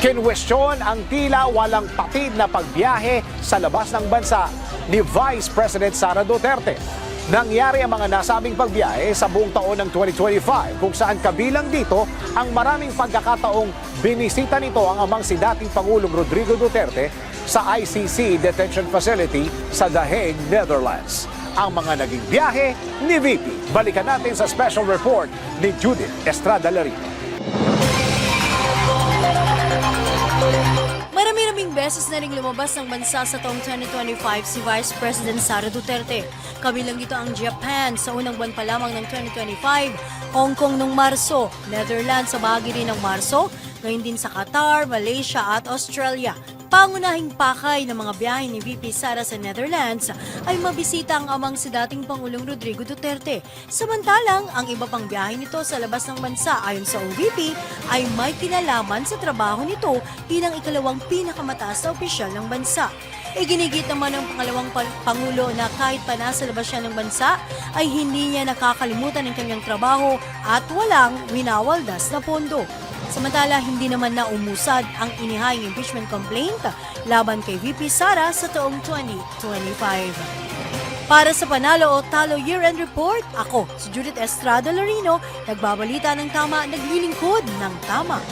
Kinwestiyon ang tila walang patid na pagbiyahe sa labas ng bansa ni Vice President Sara Duterte. Nangyari ang mga nasabing pagbiyahe sa buong taon ng 2025 kung saan kabilang dito ang maraming pagkakataong binisita nito ang amang si dating Pangulong Rodrigo Duterte sa ICC Detention Facility sa The Hague, Netherlands. Ang mga naging biyahe ni VP. Balikan natin sa special report ni Judith Estrada Larino. Marami-raming beses na ring lumabas ng bansa sa taong 2025 si Vice President Sara Duterte. Kabilang dito ang Japan sa unang buwan pa lamang ng 2025, Hong Kong noong Marso, Netherlands sa bahagi rin ng Marso, ngayon din sa Qatar, Malaysia at Australia. Pangunahing pakay ng mga biyahe ni VP Sara sa Netherlands ay mabisita ang amang si dating Pangulong Rodrigo Duterte. Samantalang, ang iba pang biyahe nito sa labas ng bansa ayon sa OVP ay may kinalaman sa trabaho nito bilang ikalawang pinakamataas na opisyal ng bansa. Iginigit naman ng pangalawang Pangulo na kahit pa nasa labas siya ng bansa ay hindi niya nakakalimutan ang kanyang trabaho at walang winawaldas na pondo. Samantala, hindi naman na umusad ang inihayang impeachment complaint laban kay VP Sara sa taong 2025. Para sa Panalo o Talo Year-End Report, ako, si Judith Estrada Larino, nagbabalita ng tama, naglilingkod ng tama.